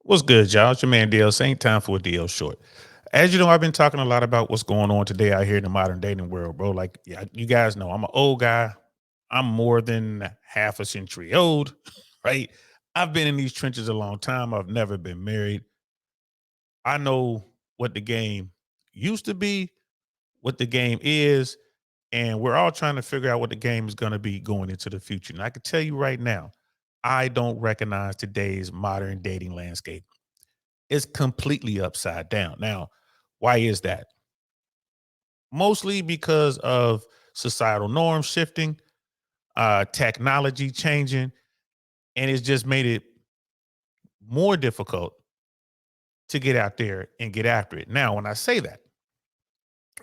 What's good, y'all? It's your man DL. Ain't time for a DL short. As you know, I've been talking a lot about what's going on today out here in the modern dating world, bro. Like, yeah, you guys know I'm an old guy. I'm more than half a century old, right? I've been in these trenches a long time. I've never been married. I know what the game used to be, what the game is, and we're all trying to figure out what the game is going to be going into the future. And I can tell you right now, I don't recognize today's modern dating landscape. It's completely upside down. Now, why is that? Mostly because of societal norms shifting, technology changing, and it's just made it more difficult to get out there and get after it. Now, when I say that,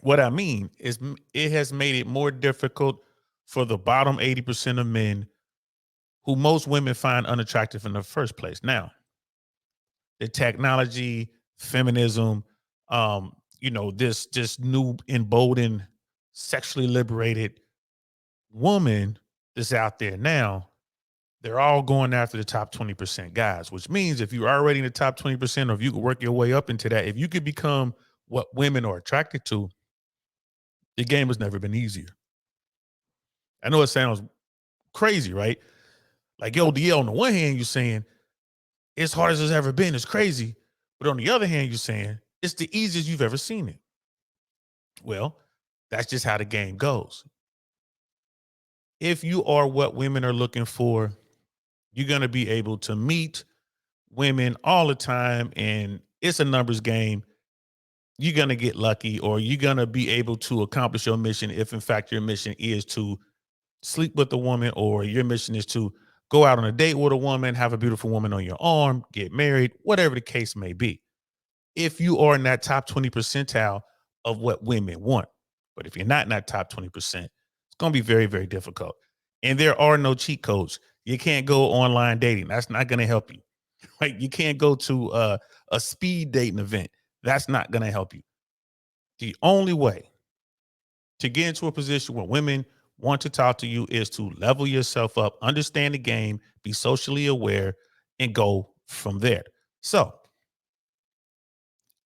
what I mean is it has made it more difficult for the bottom 80% of men who most women find unattractive in the first place. Now, the technology, feminism, this new emboldened, sexually liberated woman that's out there now, they're all going after the top 20% guys, which means if you're already in the top 20%, or if you could work your way up into that, if you could become what women are attracted to, the game has never been easier. I know it sounds crazy, right? Like, yo, DL, on the one hand, you're saying it's hard as it's ever been, it's crazy. But on the other hand, you're saying it's the easiest you've ever seen it. Well, that's just how the game goes. If you are what women are looking for, you're going to be able to meet women all the time, and it's a numbers game. You're going to get lucky, or you're going to be able to accomplish your mission if, in fact, your mission is to sleep with a woman, or your mission is to go out on a date with a woman, have a beautiful woman on your arm, get married, whatever the case may be. If you are in that top 20 percentile of what women want. But if you're not in that top 20%, it's going to be very, very difficult. And there are no cheat codes. You can't go online dating. That's not going to help you. Like, you can't go to a speed dating event. That's not going to help you. The only way to get into a position where women want to talk to you is to level yourself up, understand the game, be socially aware, and go from there. So,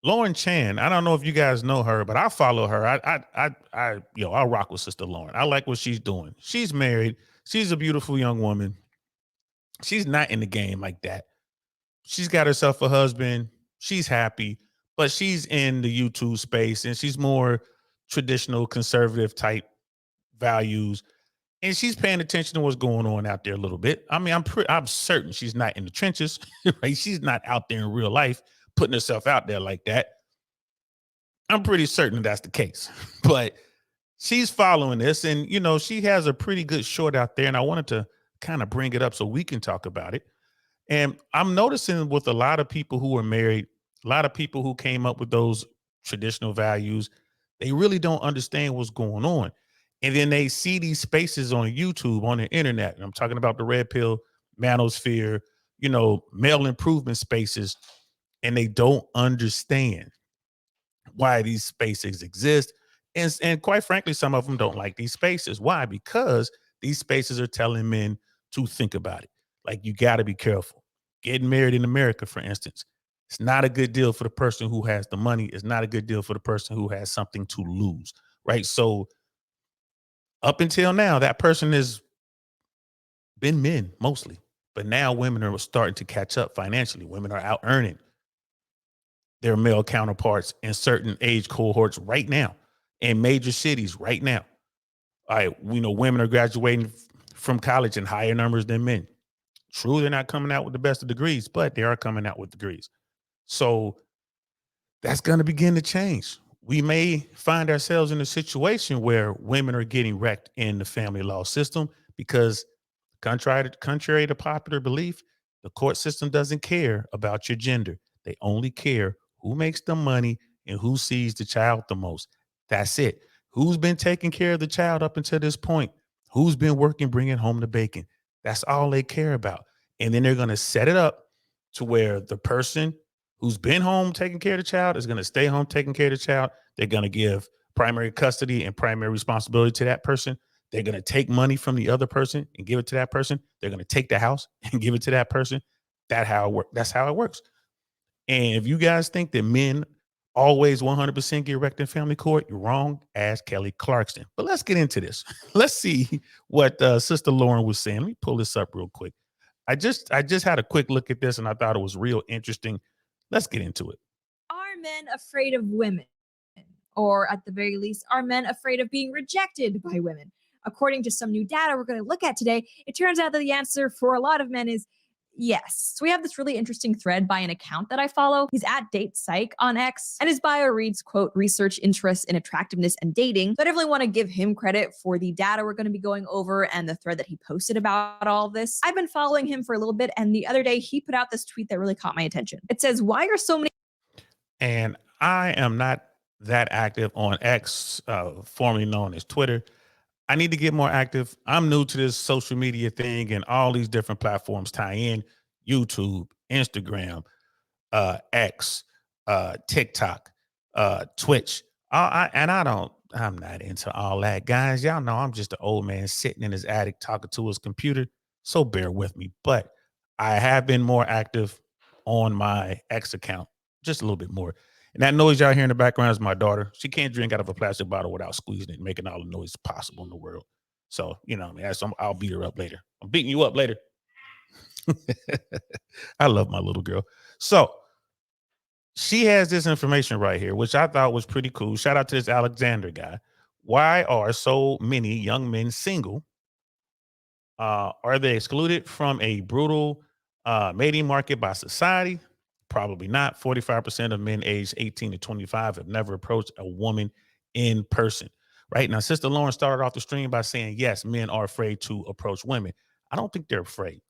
Lauren Chan, I don't know if you guys know her, but I follow her. I rock with Sister Lauren. I like what she's doing. She's married. She's a beautiful young woman. She's not in the game like that. She's got herself a husband. She's happy, but she's in the YouTube space, and she's more traditional conservative type values. And she's paying attention to what's going on out there a little bit. I mean, I'm certain she's not in the trenches, right? She's not out there in real life putting herself out there like that. I'm pretty certain that's the case. But she's following this, and she has a pretty good short out there, and I wanted to kind of bring it up so we can talk about it. And I'm noticing with a lot of people who are married, a lot of people who came up with those traditional values, they really don't understand what's going on. And then they see these spaces on YouTube, on the internet. And I'm talking about the red pill, manosphere, male improvement spaces, and they don't understand why these spaces exist. And quite frankly, some of them don't like these spaces. Why? Because these spaces are telling men to think about it. Like, you got to be careful. Getting married in America, for instance, it's not a good deal for the person who has the money. It's not a good deal for the person who has something to lose, right? So up until now, that person has been men mostly, but now women are starting to catch up financially. Women are out earning their male counterparts in certain age cohorts right now, in major cities right now. All right, we know women are graduating from college in higher numbers than men. True, they're not coming out with the best of degrees, but they are coming out with degrees. So that's going to begin to change. We may find ourselves in a situation where women are getting wrecked in the family law system because, contrary to popular belief, the court system doesn't care about your gender. They only care who makes the money and who sees the child the most. That's it. Who's been taking care of the child up until this point? Who's been working, bringing home the bacon? That's all they care about. And then they're going to set it up to where the person who's been home taking care of the child is going to stay home taking care of the child. They're going to give primary custody and primary responsibility to that person. They're going to take money from the other person and give it to that person. They're going to take the house and give it to that person. That's how it works. And if you guys think that men always 100% get wrecked in family court, you're wrong. Ask Kelly Clarkson. But let's get into this. Let's see what Sister Lauren was saying. Let me pull this up real quick. I just had a quick look at this and I thought it was real interesting. Let's get into it. Are men afraid of women? Or at the very least, are men afraid of being rejected by women? According to some new data we're going to look at today, it turns out that the answer for a lot of men is yes. So we have this really interesting thread by an account that I follow. He's at Date Psych on X, and his bio reads, quote, research interests in attractiveness and dating. So I definitely want to give him credit for the data we're going to be going over and the thread that he posted about all of this. I've been following him for a little bit, and the other day he put out this tweet that really caught my attention. It says, why are so many And I am not that active on X, formerly known as Twitter. I need to get more active. I'm new to this social media thing, and all these different platforms tie in: YouTube, Instagram, X, TikTok, Twitch. I'm not into all that, guys. Y'all know I'm just an old man sitting in his attic talking to his computer. So bear with me. But I have been more active on my X account, just a little bit more. And that noise y'all hear in the background is my daughter. She can't drink out of a plastic bottle without squeezing it, making all the noise possible in the world. So, you know, what I mean, I'll beat her up later. I'm beating you up later. I love my little girl. So she has this information right here, which I thought was pretty cool. Shout out to this Alexander guy. Why are so many young men single? Are they excluded from a brutal mating market by society? Probably not. 45% of men aged 18 to 25 have never approached a woman in person. Right now, Sister Lauren started off the stream by saying, yes, men are afraid to approach women. I don't think they're afraid.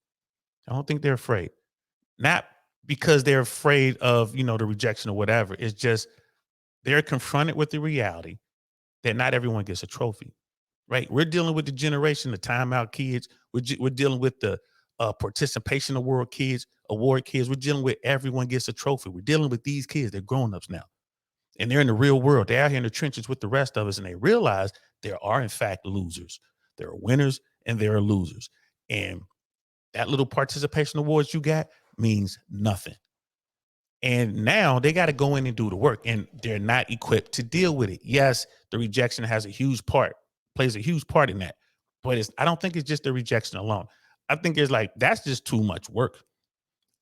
I don't think they're afraid. Not because they're afraid of, the rejection or whatever. It's just they're confronted with the reality that not everyone gets a trophy, right? We're dealing with the generation, the timeout kids. We're dealing with the participation award kids. We're dealing with everyone gets a trophy. We're dealing with these kids. They're grown-ups now. And they're in the real world. They're out here in the trenches with the rest of us. And they realize there are, in fact, losers. There are winners and there are losers. And that little participation awards you got means nothing. And now they got to go in and do the work, and they're not equipped to deal with it. Yes, the rejection plays a huge part in that. But I don't think it's just the rejection alone. I think it's like, that's just too much work.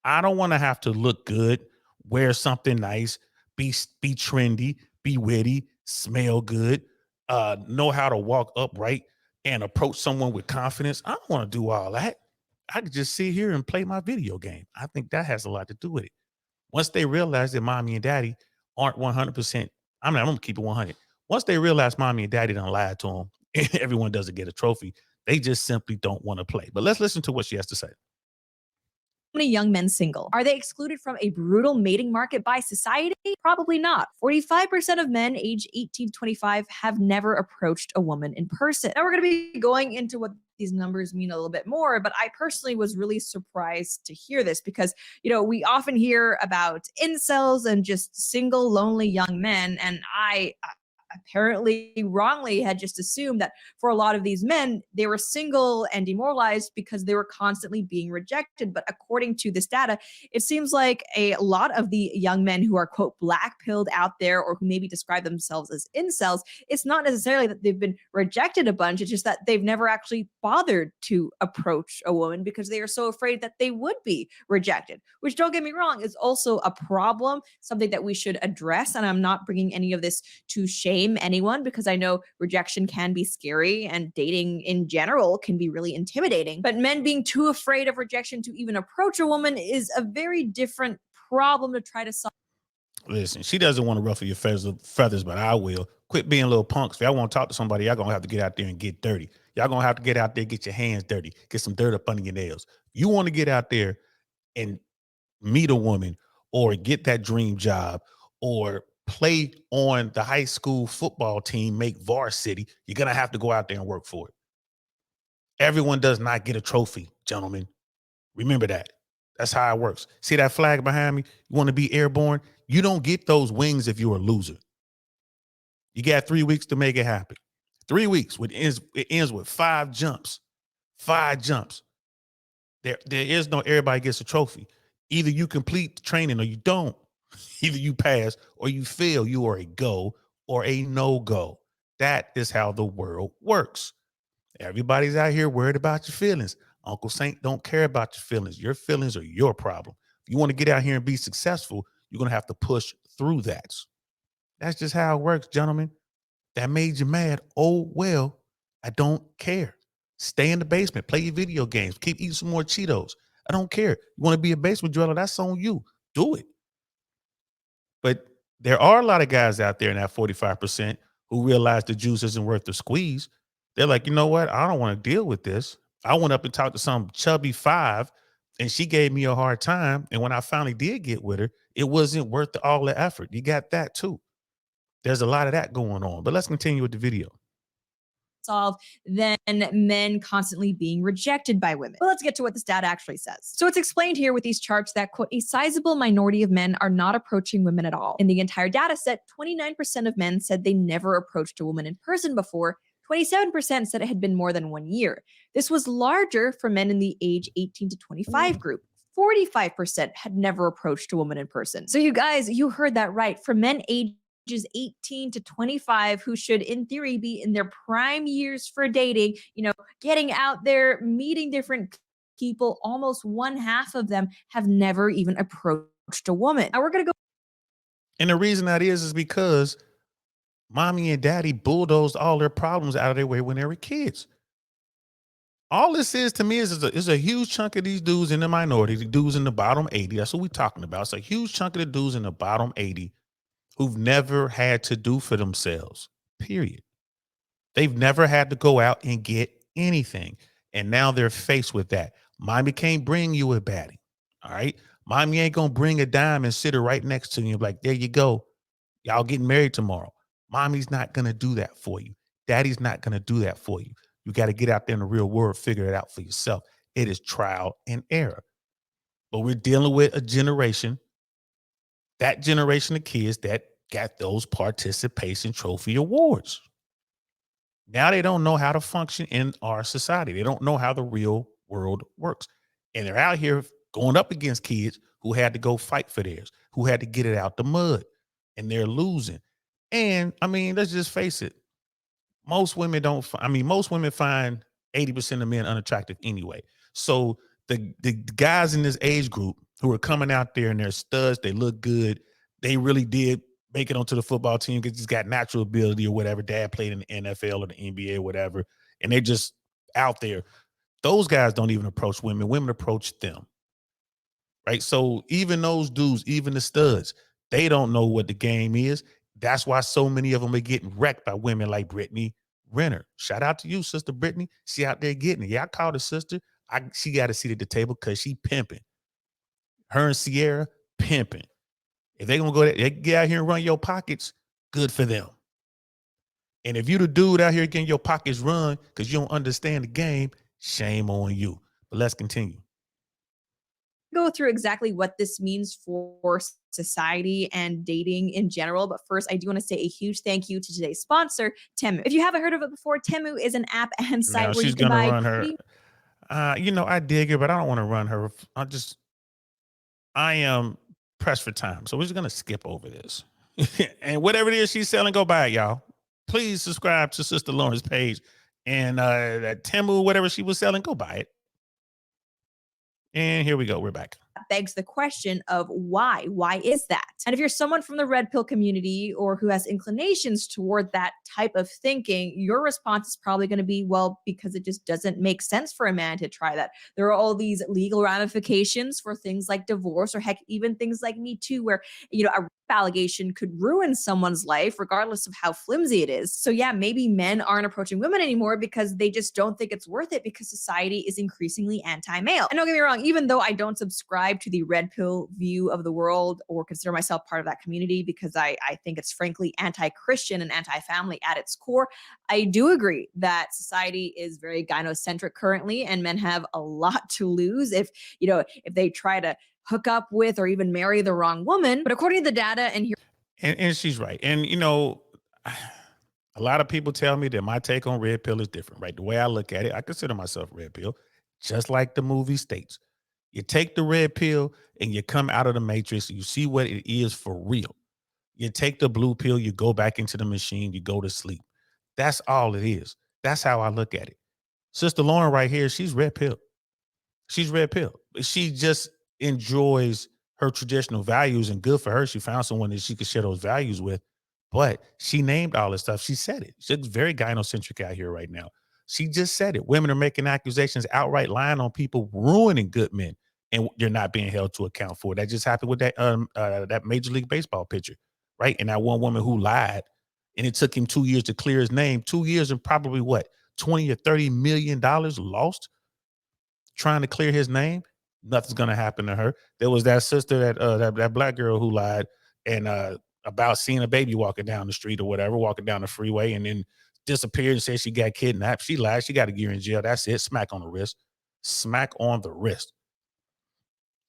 I don't want to have to look good, wear something nice, be trendy, be witty, smell good, know how to walk upright and approach someone with confidence. I don't want to do all that. I could just sit here and play my video game. I think that has a lot to do with it. Once they realize that mommy and daddy aren't 100%, I'm going to keep it 100. Once they realize mommy and daddy done lied to them, and everyone doesn't get a trophy, they just simply don't want to play. But let's listen to what she has to say. many young men single? Are they excluded from a brutal mating market by society? Probably not. 45% of men aged 18 to 25 have never approached a woman in person. Now we're going to be going into what these numbers mean a little bit more, but I personally was really surprised to hear this because, we often hear about incels and just single, lonely young men. And I apparently wrongly had just assumed that for a lot of these men, they were single and demoralized because they were constantly being rejected. But according to this data, it seems like a lot of the young men who are, quote, black pilled out there or who maybe describe themselves as incels, it's not necessarily that they've been rejected a bunch. It's just that they've never actually bothered to approach a woman because they are so afraid that they would be rejected, which, don't get me wrong, is also a problem, something that we should address. And I'm not bringing any of this to shame anyone because I know rejection can be scary and dating in general can be really intimidating. But men being too afraid of rejection to even approach a woman is a very different problem to try to solve. Listen, she doesn't want to ruffle your feathers, but I will. Quit being little punks. If y'all want to talk to somebody, y'all going to have to get out there and get dirty. Y'all going to have to get out there, get your hands dirty, get some dirt up under your nails. You want to get out there and meet a woman or get that dream job or play on the high school football team, make varsity, you're going to have to go out there and work for it. Everyone does not get a trophy, gentlemen. Remember that. That's how it works. See that flag behind me? You want to be airborne? You don't get those wings if you're a loser. You got 3 weeks to make it happen. 3 weeks. It ends with 5 jumps. 5 jumps. There is no everybody gets a trophy. Either you complete the training or you don't. Either you pass or you fail. You are a go or a no go. That is how the world works. Everybody's out here worried about your feelings. Uncle Saint don't care about your feelings. Your feelings are your problem. If you want to get out here and be successful, you're going to have to push through that. That's just how it works, gentlemen. That made you mad. Oh, well, I don't care. Stay in the basement, play your video games, keep eating some more Cheetos. I don't care. You want to be a basement dweller? That's on you. Do it. But there are a lot of guys out there in that 45% who realize the juice isn't worth the squeeze. They're like, you know what? I don't want to deal with this. I went up and talked to some chubby five and she gave me a hard time. And when I finally did get with her, it wasn't worth all the effort. You got that too. There's a lot of that going on. But let's continue with the video. Solve than men constantly being rejected by women. But let's get to what this data actually says. So it's explained here with these charts that, quote, a sizable minority of men are not approaching women at all. In the entire data set, 29% of men said they never approached a woman in person before. 27% said it had been more than 1 year. This was larger for men in the age 18 to 25 group. 45% had never approached a woman in person. So you guys, you heard that right. For men ages 18 to 25 who should in theory be in their prime years for dating, getting out there, meeting different people, almost one half of them have never even approached a woman. Now we're going to go. And the reason that is because mommy and daddy bulldozed all their problems out of their way when they were kids. All this is to me is a huge chunk of these dudes in the minority, the dudes in the bottom 80. That's what we're talking about. It's a huge chunk of the dudes in the bottom 80 who've never had to do for themselves, period. They've never had to go out and get anything. And now they're faced with that. Mommy can't bring you a baddie. All right. Mommy ain't going to bring a dime and sit her right next to you. Like, there you go. Y'all getting married tomorrow. Mommy's not going to do that for you. Daddy's not going to do that for you. You got to get out there in the real world, figure it out for yourself. It is trial and error. But we're dealing with a generation, that generation of kids that got those participation trophy awards. Now they don't know how to function in our society. They don't know how the real world works. And they're out here going up against kids who had to go fight for theirs, who had to get it out the mud, and they're losing. And I mean, let's just face it. Most women don't, most women find 80% of men unattractive anyway. So the guys in this age group who are coming out there and they're studs, they look good, they really did make it onto the football team because he's got natural ability or whatever. Dad played in the NFL or the NBA or whatever, and they're just out there. Those guys don't even approach women. Women approach them, right? So even those dudes, even the studs, they don't know what the game is. That's why so many of them are getting wrecked by women like Brittany Renner. Shout out to you, Sister Brittany. She out there getting it. Yeah, I called her sister. She got a seat at the table because she pimping. Her and Sierra pimping. If they gonna go there, they get out here and run your pockets, good for them. And if you the dude out here getting your pockets run because you don't understand the game, shame on you. But let's continue. Go through exactly what this means for society and dating in general. But first, I do want to say a huge thank you to today's sponsor, Temu. If you haven't heard of it before, Temu is an app and site Now where you she's can gonna buy run her. I dig her, but I don't want to run her. I am pressed for time, so we're just gonna skip over this. And whatever it is she's selling, go buy it, y'all. Please subscribe to Sister Lauren's page, and that Temu, whatever she was selling, go buy it. And here we go. We're back. Begs the question of why? Why is that? And if you're someone from the red pill community or who has inclinations toward that type of thinking, your response is probably going to be, well, because it just doesn't make sense for a man to try that. There are all these legal ramifications for things like divorce or heck, even things like Me Too, where, a rape allegation could ruin someone's life, regardless of how flimsy it is. So yeah, maybe men aren't approaching women anymore because they just don't think it's worth it because society is increasingly anti-male. And don't get me wrong, even though I don't subscribe to the red pill view of the world or consider myself part of that community because I think it's frankly anti-Christian and anti-family at its core, I do agree that society is very gynocentric currently and men have a lot to lose if they try to hook up with or even marry the wrong woman. But according to the data, and here, And she's right. And a lot of people tell me that my take on red pill is different, right? The way I look at it, I consider myself red pill, just like the movie states. You take the red pill and you come out of the matrix. You see what it is for real. You take the blue pill, you go back into the machine, you go to sleep. That's all it is. That's how I look at it. Sister Lauren right here, she's red pill. She's red pill. She just enjoys her traditional values, and good for her. She found someone that she could share those values with. But she named all this stuff. She said it. She's very gynocentric out here right now. She just said it. Women are making accusations, outright lying on people, ruining good men, and they're not being held to account for it. That just happened with that Major League Baseball pitcher, right? And that one woman who lied, and it took him 2 years to clear his name. 2 years and probably what, 20 or $30 million lost trying to clear his name. Nothing's gonna happen to her. There was that sister that black girl who lied and about seeing a baby walking down the street or whatever, walking down the freeway, and then disappeared and said she got kidnapped. She lied. She got a year in jail. That's it. Smack on the wrist. Smack on the wrist.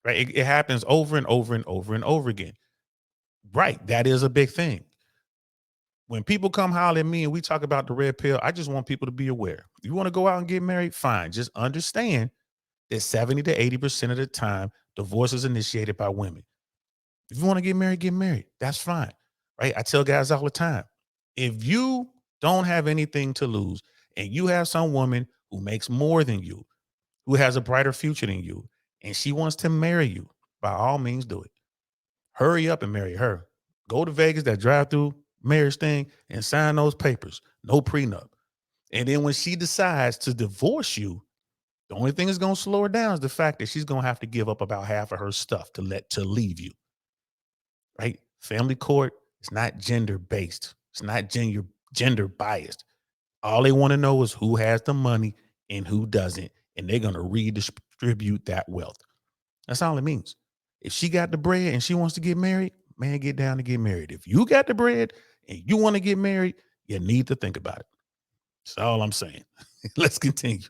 Right. It happens over and over and over and over again. Right. That is a big thing. When people come holler at me and we talk about the red pill, I just want people to be aware. If you want to go out and get married, fine. Just understand that 70 to 80% of the time, divorce is initiated by women. If you want to get married, get married. That's fine. Right? I tell guys all the time, if you don't have anything to lose and you have some woman who makes more than you, who has a brighter future than you, and she wants to marry you, by all means do it. Hurry up and marry her. Go to Vegas, that drive-through marriage thing, and sign those papers. No prenup. And then when she decides to divorce you, the only thing that's going to slow her down is the fact that she's going to have to give up about half of her stuff to leave you. Right? Family court is not gender based. It's not gender biased. All they want to know is who has the money and who doesn't, and they're going to redistribute that wealth. That's all it means. If she got the bread and she wants to get married, man, get down to get married. If you got the bread and you want to get married, you need to think about it. That's all I'm saying. Let's continue.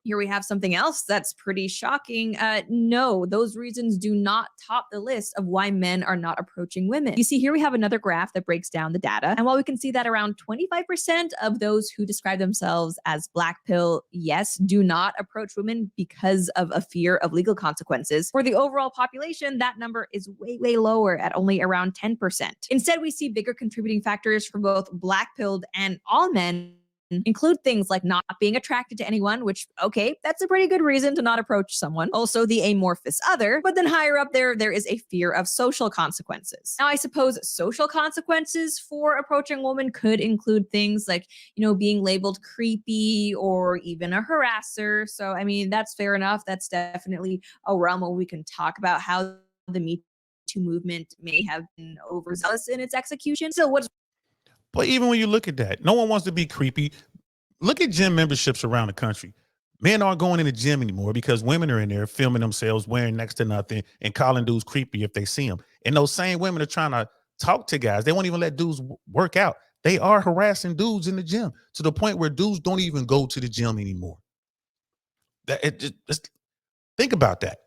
Here we have something else that's pretty shocking. No, those reasons do not top the list of why men are not approaching women. You see, here we have another graph that breaks down the data. And while we can see that around 25% of those who describe themselves as black pill, yes, do not approach women because of a fear of legal consequences, for the overall population, that number is way, way lower at only around 10%. Instead, we see bigger contributing factors for both black pilled and all men include things like not being attracted to anyone, which, okay, that's a pretty good reason to not approach someone. Also, the amorphous other, but then higher up there is a fear of social consequences. Now, I suppose social consequences for approaching a woman could include things like, being labeled creepy or even a harasser. So, I mean, that's fair enough. That's definitely a realm where we can talk about how the Me Too movement may have been overzealous in its execution. So, what's But even when you look at that, no one wants to be creepy. Look at gym memberships around the country. Men aren't going in the gym anymore because women are in there filming themselves wearing next to nothing and calling dudes creepy if they see them. And those same women are trying to talk to guys. They won't even let dudes work out. They are harassing dudes in the gym to the point where dudes don't even go to the gym anymore. Just think about that.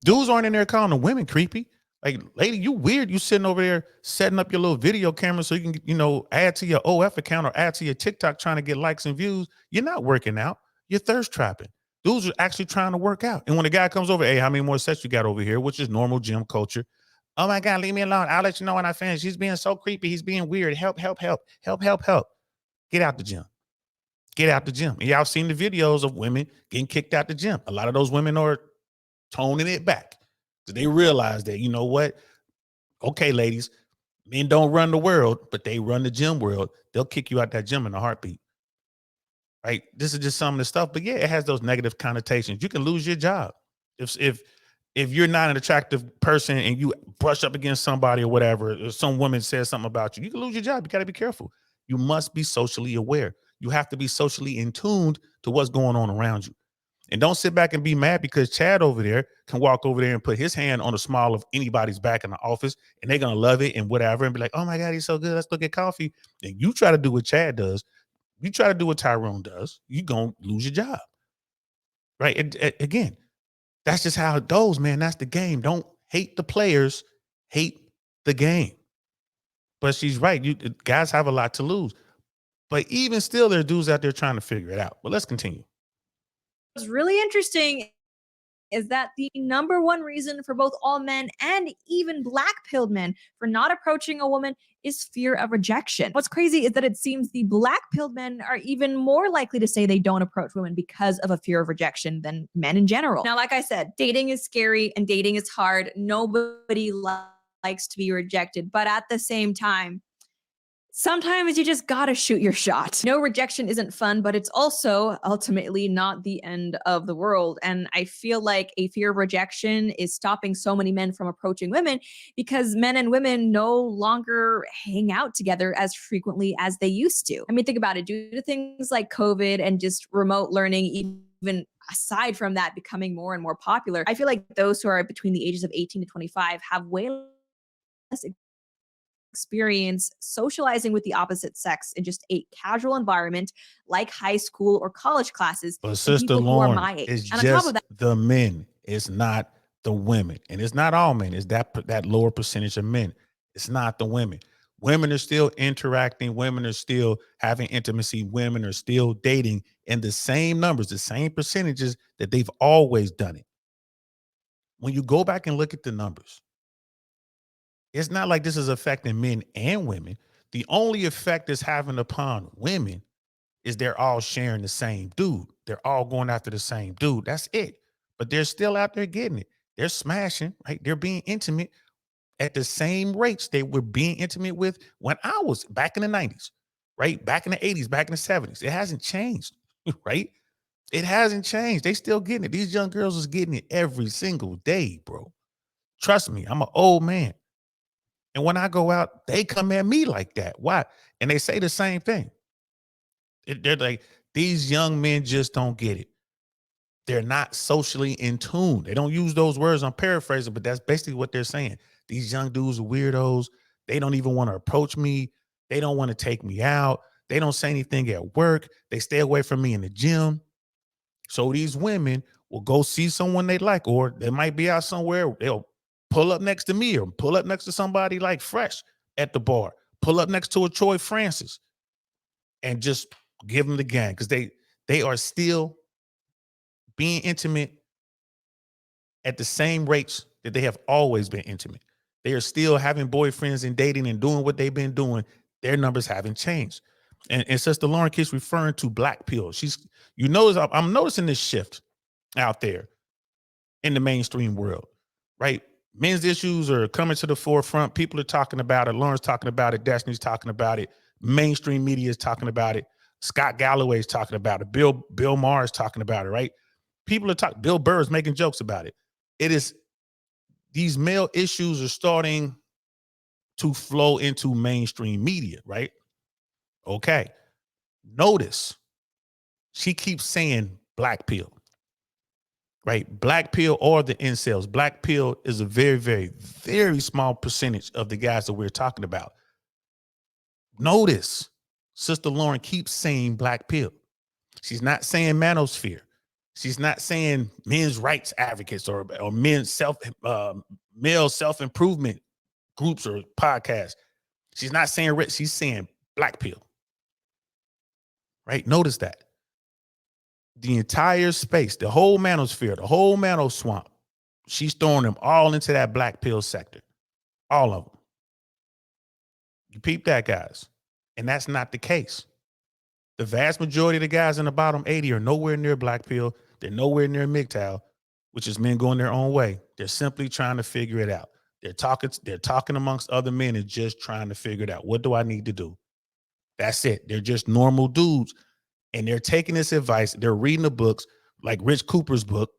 Dudes aren't in there calling the women creepy. Like, lady, you weird. You sitting over there setting up your little video camera so you can, add to your OF account or add to your TikTok trying to get likes and views. You're not working out. You're thirst trapping. Dudes are actually trying to work out. And when a guy comes over, hey, how many more sets you got over here? Which is normal gym culture. Oh my God, leave me alone. I'll let you know when I finish. He's being so creepy. He's being weird. Help, help, help, help, help, help. Get out the gym. Get out the gym. And y'all seen the videos of women getting kicked out the gym. A lot of those women are toning it back. So they realize that, you know what? Okay, ladies, men don't run the world, but they run the gym world. They'll kick you out that gym in a heartbeat. Right? This is just some of the stuff. But yeah, it has those negative connotations. You can lose your job. If you're not an attractive person and you brush up against somebody or whatever, or some woman says something about you, you can lose your job. You got to be careful. You must be socially aware. You have to be socially in tuned to what's going on around you. And don't sit back and be mad because Chad over there can walk over there and put his hand on the small of anybody's back in the office and they're going to love it and whatever and be like, oh my God, he's so good. Let's go get coffee. And you try to do what Chad does. You try to do what Tyrone does. You're going to lose your job. Right. Again, that's just how it goes, man. That's the game. Don't hate the players, hate the game. But she's right. Guys have a lot to lose. But even still, there are dudes out there trying to figure it out. But let's continue. really interesting is that the number one reason for both all men and even black pilled men for not approaching a woman is fear of rejection. What's crazy is that it seems the black pilled men are even more likely to say they don't approach women because of a fear of rejection than men in general. Now, like I said, dating is scary and dating is hard. Nobody likes to be rejected, but at the same time, sometimes you just gotta shoot your shot. No, rejection isn't fun, but it's also ultimately not the end of the world. And I feel like a fear of rejection is stopping so many men from approaching women because men and women no longer hang out together as frequently as they used to. I mean, think about it. Due to things like COVID and just remote learning, even aside from that becoming more and more popular, I feel like those who are between the ages of 18 to 25 have way less experience socializing with the opposite sex in just a casual environment like high school or college classes But than Sister people who are Lauren, my it's age. And on top of just the men. It's not the women. And it's not all men. It's that lower percentage of men. It's not the women. Women are still interacting. Women are still having intimacy. Women are still dating in the same numbers, the same percentages that they've always done it. When you go back and look at the numbers, it's not like this is affecting men and women. The only effect it's having upon women is they're all sharing the same dude. They're all going after the same dude. That's it. But they're still out there getting it. They're smashing, right? They're being intimate at the same rates they were being intimate with when I was back in the 90s, right? Back in the 80s, back in the 70s. It hasn't changed, right? It hasn't changed. They still getting it. These young girls is getting it every single day, bro. Trust me, I'm an old man. And when I go out, they come at me like that. Why? And they say the same thing. They're like, these young men just don't get it. They're not socially in tune. They don't use those words. I'm paraphrasing, but that's basically what they're saying. These young dudes are weirdos. They don't even want to approach me. They don't want to take me out. They don't say anything at work. They stay away from me in the gym. So these women will go see someone they like, or they might be out somewhere. They'll pull up next to me or pull up next to somebody like Fresh at the bar, pull up next to a Troy Francis and just give them the gang because they are still being intimate at the same rates that they have always been intimate. They are still having boyfriends and dating and doing what they've been doing. Their numbers haven't changed. And Sister Lauren keeps referring to black pill. You notice, I'm noticing this shift out there in the mainstream world, right? Men's issues are coming to the forefront. People are talking about it. Lauren's talking about it. Destiny's talking about it. Mainstream media is talking about it. Scott Galloway's talking about it. Bill Maher is talking about it, right? People are talking. Bill Burr is making jokes about it. It is these male issues are starting to flow into mainstream media, right? Okay. Notice she keeps saying black pill, right? Black pill or the incels. Black pill is a very, very, very small percentage of the guys that we're talking about. Notice Sister Lauren keeps saying black pill. She's not saying manosphere. She's not saying men's rights advocates or men's male self-improvement groups or podcasts. She's not saying rich. She's saying black pill. Right? Notice that. The entire space, the whole manosphere, the whole mano swamp, she's throwing them all into that black pill sector. All of them. You peep that, guys. And that's not the case. The vast majority of the guys in the bottom 80 are nowhere near black pill. They're nowhere near MGTOW, which is men going their own way. They're simply trying to figure it out. They're talking amongst other men and just trying to figure it out. What do I need to do? That's it. They're just normal dudes. And they're taking this advice. They're reading the books like Rich Cooper's book,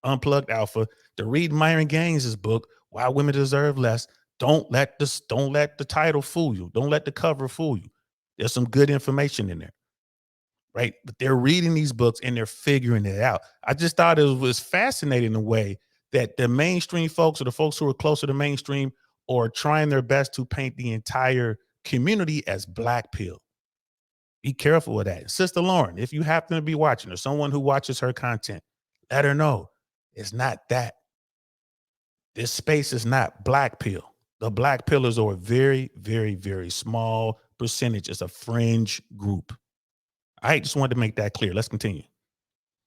Unplugged Alpha. They're reading Myron Gaines' book, Why Women Deserve Less. Don't let the title fool you. Don't let the cover fool you. There's some good information in there. Right. But they're reading these books and they're figuring it out. I just thought it was fascinating in a way that the mainstream folks or the folks who are closer to mainstream are trying their best to paint the entire community as black pill. Be careful with that. Sister Lauren, if you happen to be watching or someone who watches her content, let her know it's not that. This space is not black pill. The black pillars are a very, very, very small percentage. It's a fringe group. I just wanted to make that clear. Let's continue.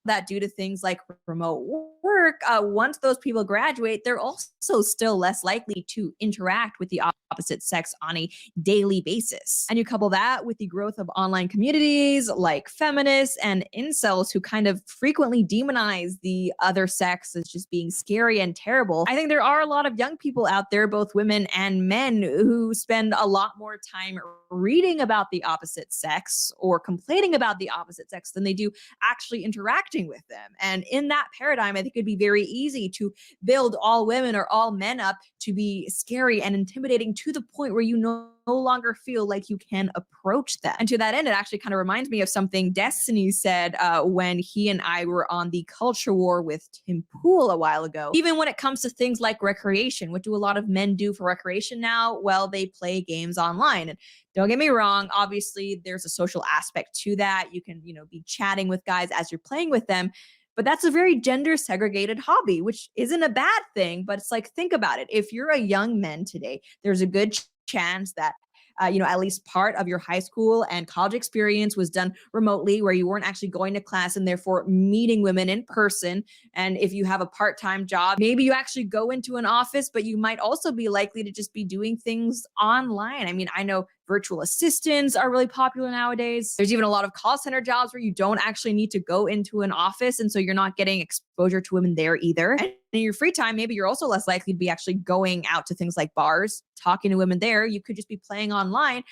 that due to things like remote work, once those people graduate, they're also still less likely to interact with the opposite sex on a daily basis. And you couple that with the growth of online communities like feminists and incels who kind of frequently demonize the other sex as just being scary and terrible. I think there are a lot of young people out there, both women and men, who spend a lot more time reading about the opposite sex or complaining about the opposite sex than they do actually interacting with them. And in that paradigm, I think it'd be very easy to build all women or all men up to be scary and intimidating to the point where you no longer feel like you can approach that. And to that end, it actually kind of reminds me of something Destiny said when he and I were on the culture war with Tim Pool a while ago. Even when it comes to things like recreation, what do a lot of men do for recreation now? Well, they play games online. And don't get me wrong, obviously there's a social aspect to that. You can, be chatting with guys as you're playing with them. But that's a very gender segregated hobby, which isn't a bad thing. But it's like, think about it. If you're a young man today, there's a good chance that at least part of your high school and college experience was done remotely, where you weren't actually going to class and therefore meeting women in person. And if you have a part-time job, maybe you actually go into an office, but you might also be likely to just be doing things online. I mean, I know virtual assistants are really popular nowadays. There's even a lot of call center jobs where you don't actually need to go into an office. And so you're not getting exposure to women there either. And in your free time, maybe you're also less likely to be actually going out to things like bars, talking to women there. You could just be playing online.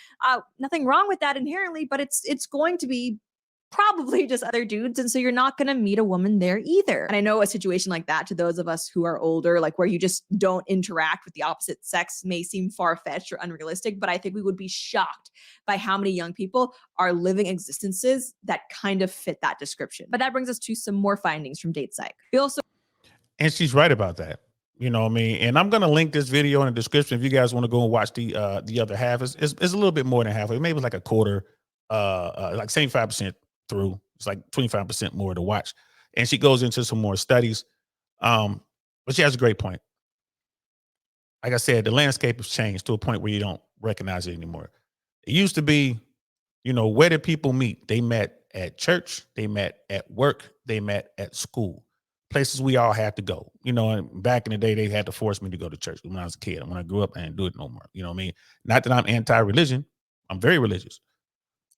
Nothing wrong with that inherently, but it's going to be probably just other dudes. And so you're not going to meet a woman there either. And I know a situation like that, to those of us who are older, like where you just don't interact with the opposite sex, may seem far-fetched or unrealistic, but I think we would be shocked by how many young people are living existences that kind of fit that description. But that brings us to some more findings from DatePsych. We also And she's right about that. You know what I mean? And I'm gonna link this video in the description if you guys want to go and watch the other half. It's a little bit more than halfway. Maybe it's like a quarter, like 75% through. It's like 25% more to watch. And she goes into some more studies. But she has a great point. Like I said, the landscape has changed to a point where you don't recognize it anymore. It used to be, where did people meet? They met at church, they met at work, they met at school. Places we all had to go. And back in the day, they had to force me to go to church when I was a kid. And when I grew up, I didn't do it no more. You know what I mean? Not that I'm anti-religion. I'm very religious.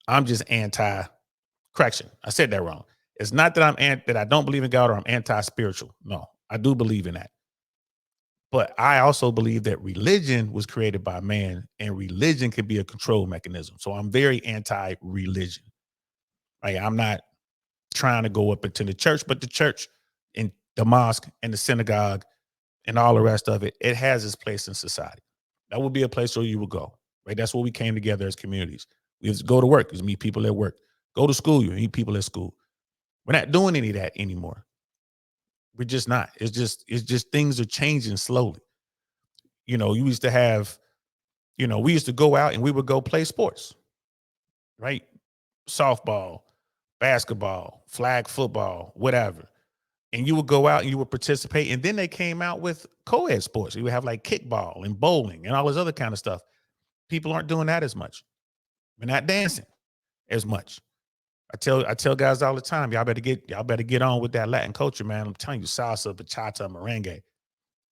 I'm just anti-correction. I said that wrong. It's not that that I don't believe in God or I'm anti-spiritual. No, I do believe in that. But I also believe that religion was created by man and religion could be a control mechanism. So I'm very anti-religion. Like, I'm not trying to go up into the church, but the church and the mosque and the synagogue and all the rest of it, it has its place in society. That would be a place where you would go, right? That's where we came together as communities. We just go to work, just meet people at work. Go to school, you meet people at school. We're not doing any of that anymore. We're just not. It's just things are changing slowly. You used to have, we used to go out and we would go play sports, right? Softball, basketball, flag football, whatever. And you would go out and you would participate. And then they came out with co-ed sports. You would have like kickball and bowling and all this other kind of stuff. People aren't doing that as much. We're not dancing as much. I tell guys all the time, y'all better get on with that Latin culture, man. I'm telling you, salsa, bachata, merengue.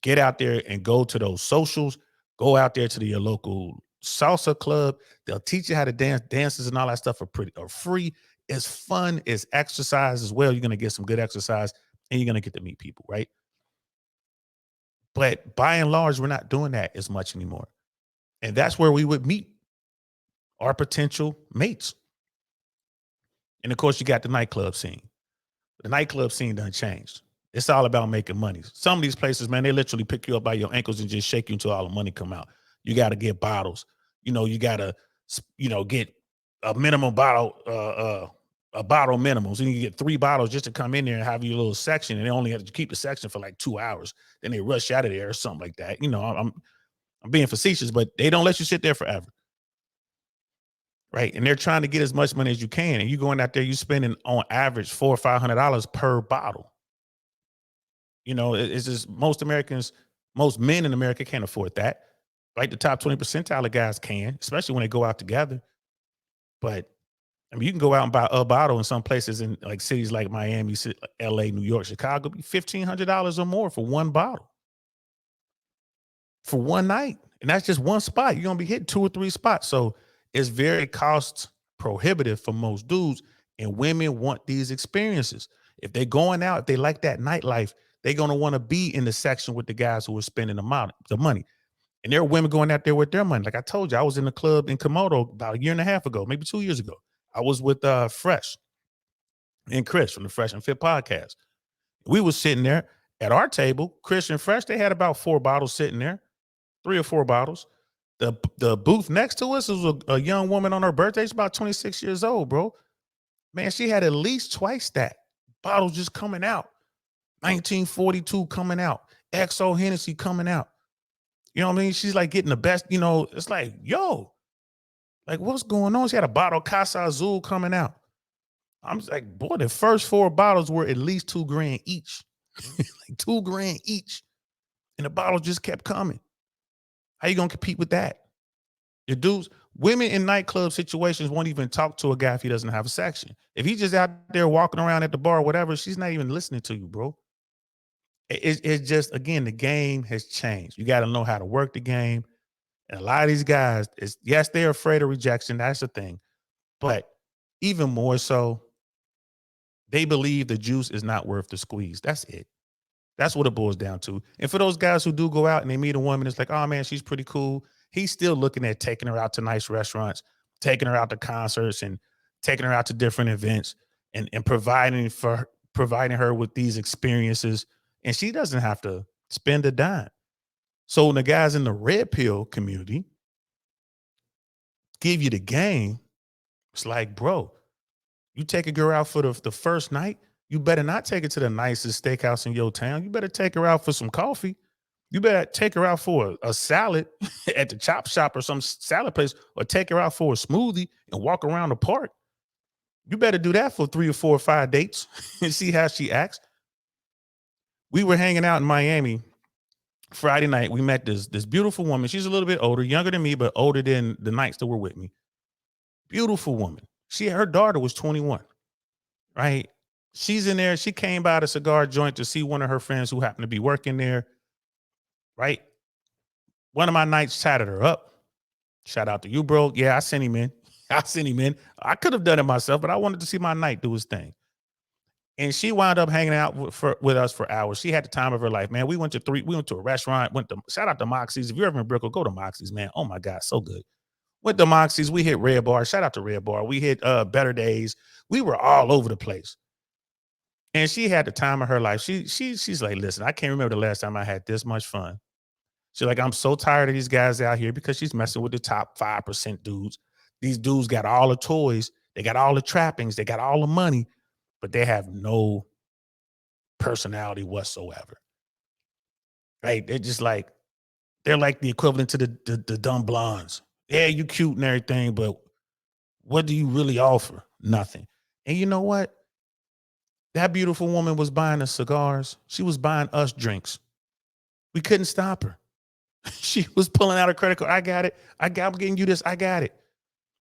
Get out there and go to those socials. Go out there to your local salsa club. They'll teach you how to dance. Dances and all that stuff are free. It's fun. It's exercise as well. You're gonna get some good exercise, and you're gonna get to meet people, right? But by and large, we're not doing that as much anymore, and that's where we would meet our potential mates. And of course, you got the nightclub scene. The nightclub scene done changed. It's all about making money. Some of these places, man, they literally pick you up by your ankles and just shake you until all the money come out. You got to get bottles. You got to, get a minimum bottle, a bottle minimum. So you get 3 bottles just to come in there and have your little section. And they only have to keep the section for like 2 hours. Then they rush out of there or something like that. I'm being facetious, but they don't let you sit there forever. Right. And they're trying to get as much money as you can. And you going out there, you spending on average $400 or $500 per bottle. It's just most men in America can't afford that. Right. The top 20 percentile of guys can, especially when they go out together. But I mean, you can go out and buy a bottle in some places in like cities like Miami, LA, New York, Chicago, be $1,500 or more for one bottle for one night. And that's just one spot. You're gonna be hitting 2 or 3 spots. So it's very cost prohibitive for most dudes. And women want these experiences. If they're going out, if they like that nightlife, they're gonna want to be in the section with the guys who are spending the money. And there are women going out there with their money. Like I told you, I was in the club in Komodo about a year and a half ago, maybe 2 years ago. I was with Fresh and Chris from the Fresh and Fit podcast. We was sitting there at our table, Chris and Fresh, they had about 4 bottles sitting there, 3 or 4 bottles. The booth next to us was a young woman on her birthday. She's about 26 years old, bro. Man, she had at least twice that. Bottles just coming out. 1942 coming out. XO Hennessy coming out. You know what I mean? She's like getting the best, it's like, yo, like what's going on? She had a bottle of Casa Azul coming out. I'm just like, boy, the first 4 bottles were at least $2,000 each. Like $2,000 each. And the bottles just kept coming. How you gonna compete with that? Your dudes, women in nightclub situations won't even talk to a guy if he doesn't have a section. If he's just out there walking around at the bar or whatever, she's not even listening to you, bro. It's just, again, the game has changed. You got to know how to work the game. And a lot of these guys, yes, they're afraid of rejection. That's the thing. But even more so, they believe the juice is not worth the squeeze. That's it. That's what it boils down to. And for those guys who do go out and they meet a woman, it's like, oh man, she's pretty cool. He's still looking at taking her out to nice restaurants, taking her out to concerts, and taking her out to different events, and providing her with these experiences. And she doesn't have to spend a dime. So when the guys in the red pill community give you the game, it's like, bro, you take a girl out for the first night, you better not take her to the nicest steakhouse in your town. You better take her out for some coffee. You better take her out for a salad at the chop shop or some salad place, or take her out for a smoothie and walk around the park. You better do that for 3 or 4 or 5 dates and see how she acts. We were hanging out in Miami Friday night. We met this beautiful woman. She's a little bit older, younger than me, but older than the nights that were with me. Beautiful woman. Her daughter was 21, right? She's in there. She came by the cigar joint to see one of her friends who happened to be working there, right? One of my nights chatted her up. Shout out to you, bro. Yeah, I sent him in. I could have done it myself, but I wanted to see my night do his thing. And she wound up hanging out with us for hours. She had the time of her life, man. We went to a restaurant, shout out to Moxie's. If you're ever in Brickell, go to Moxie's, man. Oh my God, so good. Went to Moxie's. We hit Red Bar. Shout out to Red Bar. We hit Better Days. We were all over the place. And she had the time of her life. She's like, listen, I can't remember the last time I had this much fun. She's like, I'm so tired of these guys out here, because she's messing with the top 5% dudes. These dudes got all the toys. They got all the trappings. They got all the money, but they have no personality whatsoever. Right? They're like the equivalent to the dumb blondes. Yeah, you cute and everything, but what do you really offer? Nothing. And you know what? That beautiful woman was buying us cigars. She was buying us drinks. We couldn't stop her. She was pulling out a credit card. I got it. I'm getting you this. I got it.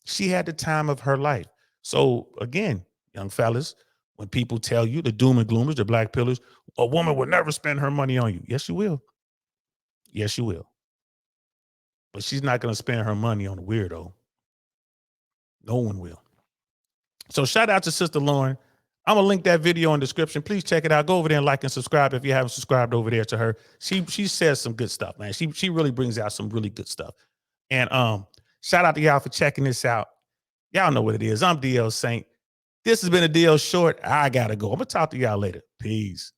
She had the time of her life. So again, young fellas, when people tell you, the doom and gloomers, the black pillars, a woman will never spend her money on you. Yes, you will. Yes, you will. But she's not going to spend her money on a weirdo. No one will. So shout out to Sister Lauren. I'm gonna link that video in the description. Please check it out. Go over there and like and subscribe if you haven't subscribed over there to her. She says some good stuff, man. She really brings out some really good stuff. And shout out to y'all for checking this out. Y'all know what it is. I'm DL Saint. This has been a DL Short. I gotta go. I'm gonna talk to y'all later. Peace.